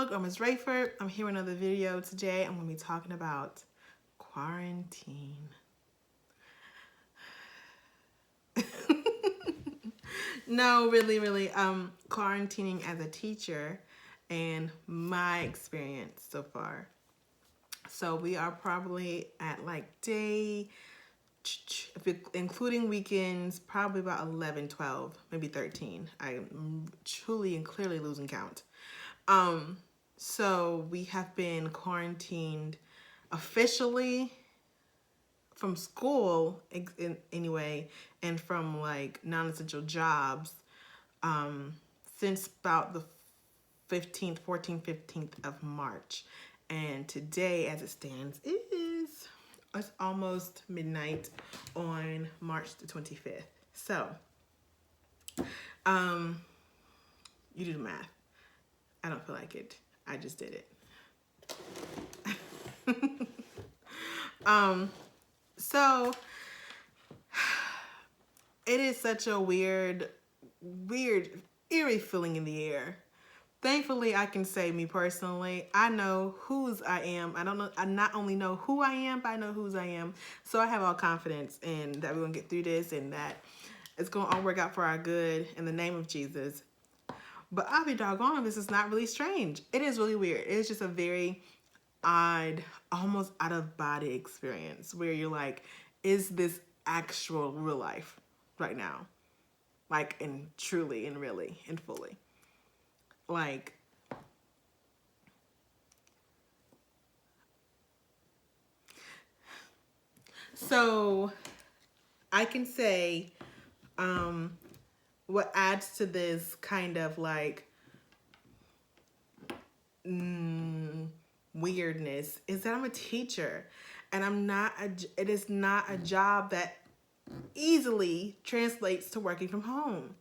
vlog. I'm Ms. Rayford. I'm here with another video today. I'm going to be talking about quarantine. No, really, quarantining as a teacher and my experience so far. So we are probably at like day, including weekends, probably about 11, 12, maybe 13. I'm truly and clearly losing count. So we have been quarantined officially from school anyway, and from like non-essential jobs since about the 15th, 14th, 15th of March. And today, as it stands, it's almost midnight on March the 25th. So, you do the math. I don't feel like it. I just did it. So it is such a weird, eerie feeling in the air. Thankfully, I can say me personally, I know whose I am. I not only know who I am, but I know whose I am. So I have all confidence in that we're gonna get through this and that it's gonna all work out for our good in the name of Jesus. But I'll be doggone, this is not really strange. It is really weird. It's just a very odd, almost out of body experience where you're like, is this actual real life right now? Like, and truly and really and fully. Like, so I can say what adds to this kind of like weirdness is that I'm a teacher and it is not a job that easily translates to working from home.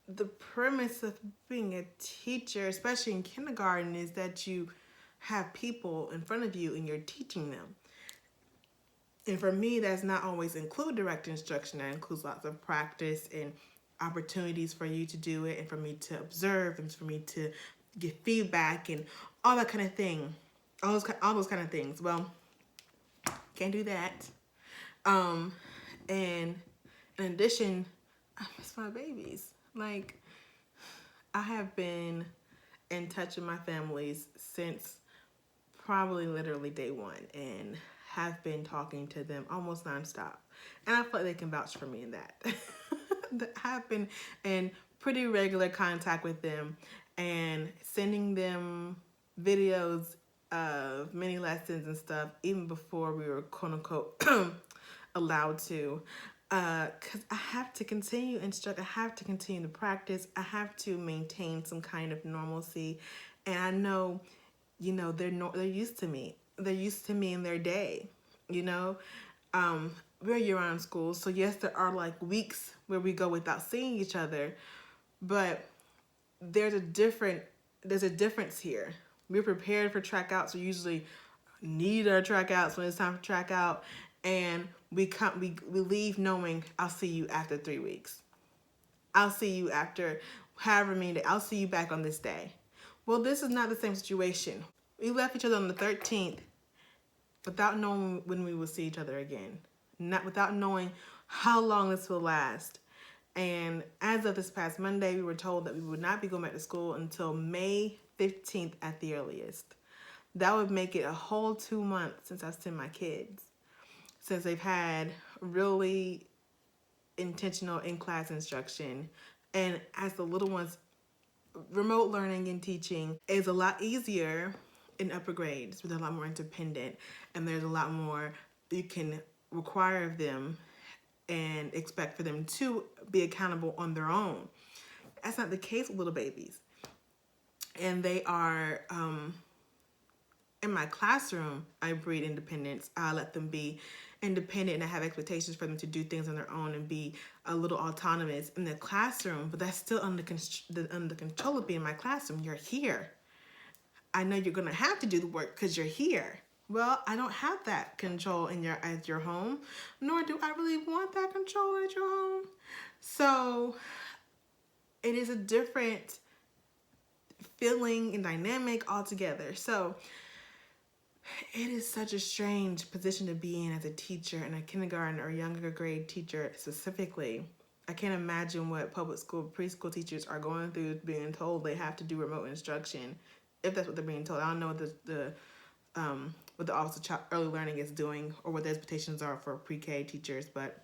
The premise of being a teacher, especially in kindergarten, is that you have people in front of you and you're teaching them. And for me, that's not always include direct instruction. That includes lots of practice and opportunities for you to do it and for me to observe and for me to get feedback and all that kind of thing. All those kind of things. Well, can't do that. And in addition, I miss my babies. Like, I have been in touch with my families since probably literally day one and have been talking to them almost nonstop. And I feel like they can vouch for me in that. I have been in pretty regular contact with them and sending them videos of many lessons and stuff even before we were quote unquote allowed to. Because I have to continue instruct, I have to continue to practice, I have to maintain some kind of normalcy. And I know, you know, they're used to me. They're used to me in their day, you know. We're year-round school, so yes, there are like weeks where we go without seeing each other, but there's a difference here. We're prepared for track outs. We usually need our track outs when it's time for track out, and we leave knowing I'll see you after 3 weeks. I'll see you after however many days. I'll see you back on this day. Well, this is not the same situation. We left each other on the 13th without knowing when we will see each other again. Without knowing how long this will last. And as of this past Monday, we were told that we would not be going back to school until May 15th at the earliest. That would make it a whole 2 months since I've seen my kids. Since they've had really intentional in-class instruction. And as the little ones, remote learning and teaching is a lot easier in upper grades. They're a lot more independent and there's a lot more you can require of them and expect for them to be accountable on their own. That's not the case with little babies. And they are, in my classroom, I breed independence. I let them be independent and I have expectations for them to do things on their own and be a little autonomous in the classroom, but that's still under control of being in my classroom. You're here. I know you're gonna have to do the work because you're here. Well, I don't have that control at your home, nor do I really want that control at your home. So it is a different feeling and dynamic altogether. So it is such a strange position to be in as a teacher, and a kindergarten or younger grade teacher specifically. I can't imagine what public school, preschool teachers are going through, being told they have to do remote instruction, if that's what they're being told. I don't know what the Office of Early Learning is doing, or what the expectations are for pre-K teachers, but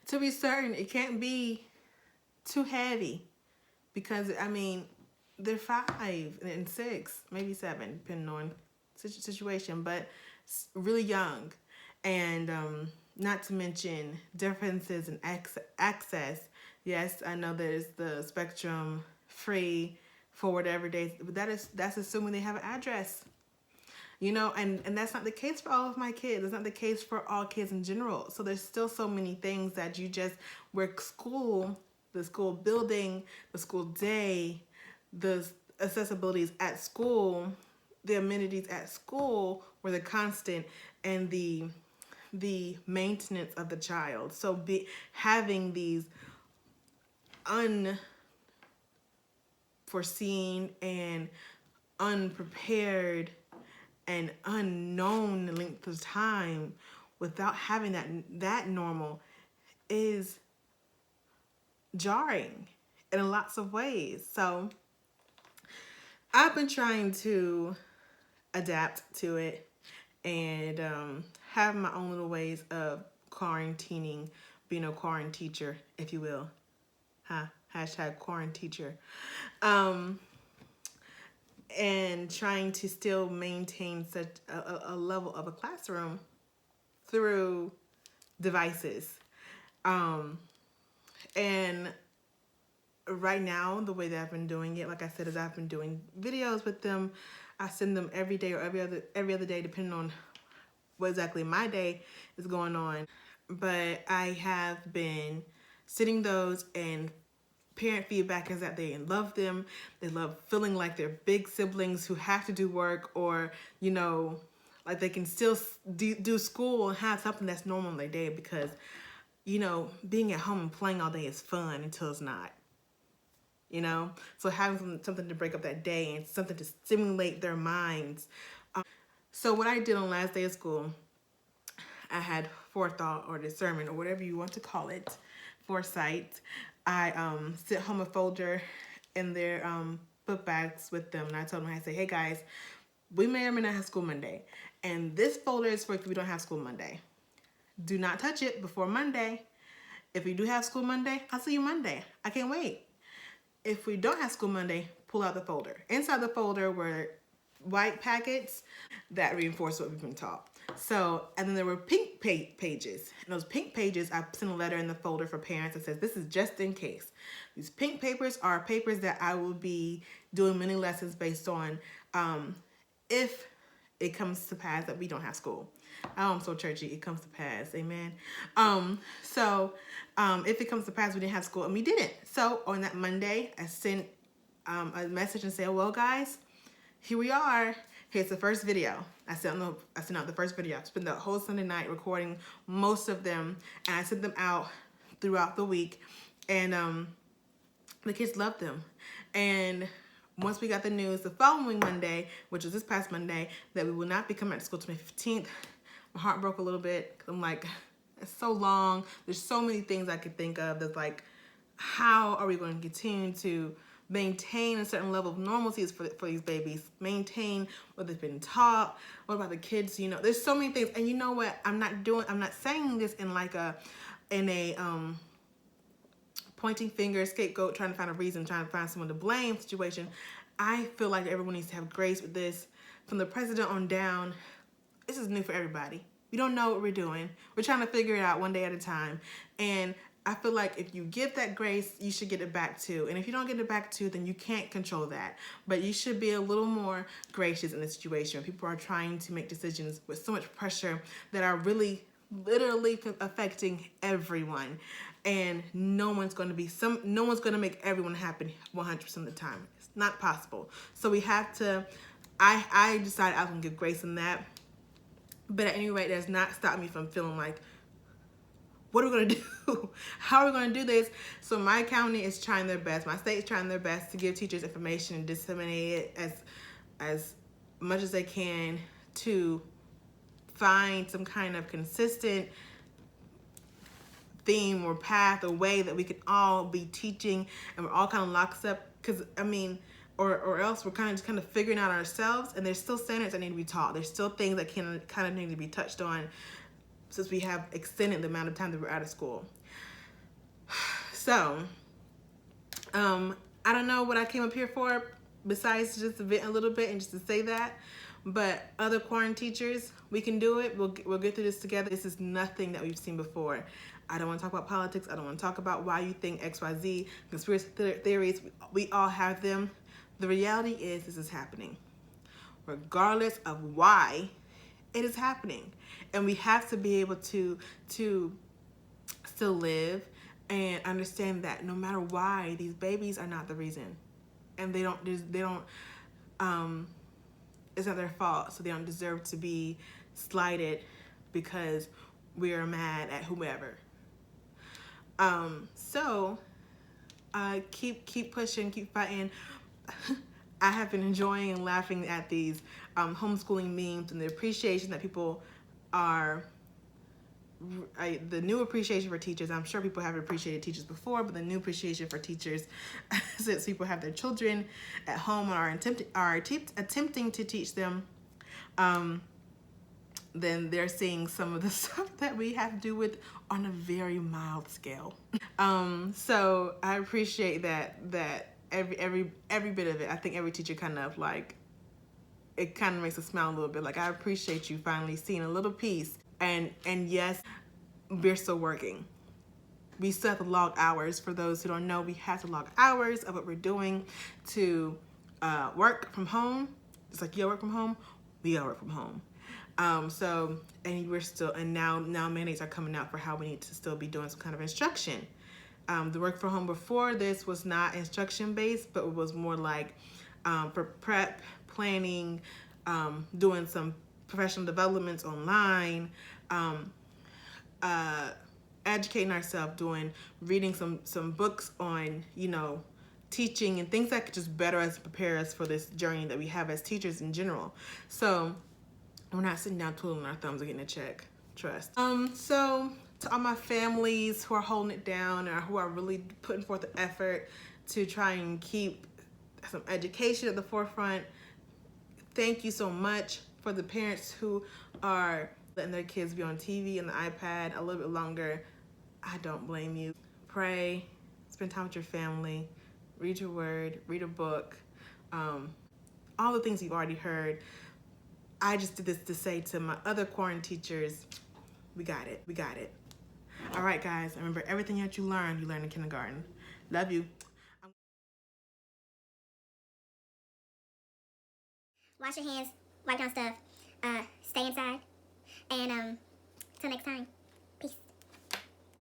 to be certain, it can't be too heavy, because I mean, they're 5 and 6, maybe 7, depending on situation, but really young. And not to mention differences in access. Yes, I know there's the spectrum free for whatever day, but that's assuming they have an address. And that's not the case for all of my kids. It's not the case for all kids in general. So there's still so many things that you just, where school, the school building, the school day, the accessibilities at school, the amenities at school were the constant, and the maintenance of the child. So having these unforeseen and unprepared and unknown length of time without having that normal is jarring in lots of ways. So I've been trying to adapt to it and have my own little ways of quarantining, being a quarantine teacher, if you will. Hashtag quaranteacher. And trying to still maintain such a level of a classroom through devices. And right now, the way that I've been doing it, like I said, is I've been doing videos with them. I send them every day or every other day, depending on what exactly my day is going on. But I have been sending those, and parent feedback is that they love them. They love feeling like they're big siblings who have to do work, or, like they can still do school and have something that's normal in their day, because, being at home and playing all day is fun until it's not. So having something to break up that day and something to stimulate their minds. So what I did on last day of school, I had forethought or discernment, or whatever you want to call it, foresight. I sent home a folder in their book bags with them, and I told them, I say, hey guys, we may or may not have school Monday, and this folder is for if we don't have school Monday. Do not touch it before Monday. If we do have school Monday, I'll see you Monday. I can't wait. If we don't have school Monday, pull out the folder. Inside the folder were white packets that reinforce what we've been taught. So, and then there were pink pages. And those pink pages, I sent a letter in the folder for parents that says, this is just in case. These pink papers are papers that I will be doing mini lessons based on if it comes to pass that we don't have school. Oh, I'm so churchy. It comes to pass. Amen. If it comes to pass, we didn't have school and we didn't. So on that Monday, I sent a message and said, well, guys, here we are. Here's the first video. I sent out the first video. I spent the whole Sunday night recording most of them, and I sent them out throughout the week, and the kids loved them. And once we got the news the following Monday, which was this past Monday, that we will not be coming to school till May 15th, my heart broke a little bit. I'm like, it's so long. There's so many things I could think of. That's like, how are we going to continue to maintain a certain level of normalcy for these babies? Maintain what they've been taught. What about the kids? There's so many things. And you know what? I'm not saying this in a pointing finger, scapegoat, trying to find a reason, trying to find someone to blame situation. I feel like everyone needs to have grace with this. From the president on down, this is new for everybody. We don't know what we're doing. We're trying to figure it out one day at a time. And I feel like if you give that grace, you should get it back too. And if you don't get it back too, then you can't control that. But you should be a little more gracious in the situation. People are trying to make decisions with so much pressure that are really literally affecting everyone. And no one's going to make everyone happy 100% of the time. It's not possible. So we have to, I decided I was going to give grace in that. But at any rate, it does not stop me from feeling like what are we going to do? How are we going to do this? So my county is trying their best. My state is trying their best to give teachers information and disseminate it as much as they can to find some kind of consistent theme or path or way that we can all be teaching and we're all kind of locked up. Because I mean, or else we're kind of figuring out ourselves, and there's still standards that need to be taught. There's still things that kind of need to be touched on since we have extended the amount of time that we're out of school. So, I don't know what I came up here for besides just to vent a little bit and just to say that. But other quarantine teachers, we can do it. We'll get through this together. This is nothing that we've seen before. I don't want to talk about politics. I don't want to talk about why you think XYZ, conspiracy theories. We all have them. The reality is this is happening, regardless of why it is happening. And we have to be able to still live and understand that no matter why, these babies are not the reason. And they don't, it's not their fault, so they don't deserve to be slighted because we are mad at whomever. So keep pushing, keep fighting. I have been enjoying and laughing at these homeschooling memes and the appreciation that people are, the new appreciation for teachers. I'm sure people have appreciated teachers before, but the new appreciation for teachers since people have their children at home and are attempting to teach them, then they're seeing some of the stuff that we have to do with on a very mild scale. So I appreciate that every bit of it. I think every teacher kind of like, it kind of makes us smile a little bit. Like, I appreciate you finally seeing a little piece. And yes, we're still working. We still have to log hours. For those who don't know, we have to log hours of what we're doing to work from home. It's like you work from home, we all work from home. So, and we're still, and now mandates are coming out for how we need to still be doing some kind of instruction. The work from home before this was not instruction based, but it was more like for prep, planning, doing some professional developments online, educating ourselves, reading some books on, teaching and things that could just better us, prepare us for this journey that we have as teachers in general. So we're not sitting down twiddling our thumbs and getting a check, trust. So to all my families who are holding it down or who are really putting forth the effort to try and keep some education at the forefront, thank you so much. For the parents who are letting their kids be on TV and the iPad a little bit longer, I don't blame you. Pray, spend time with your family, read your word, read a book, all the things you've already heard. I just did this to say to my other quarantine teachers, we got it, we got it. All right, guys, remember everything that you learned in kindergarten. Love you. Wash your hands, wipe down stuff, stay inside, and till next time.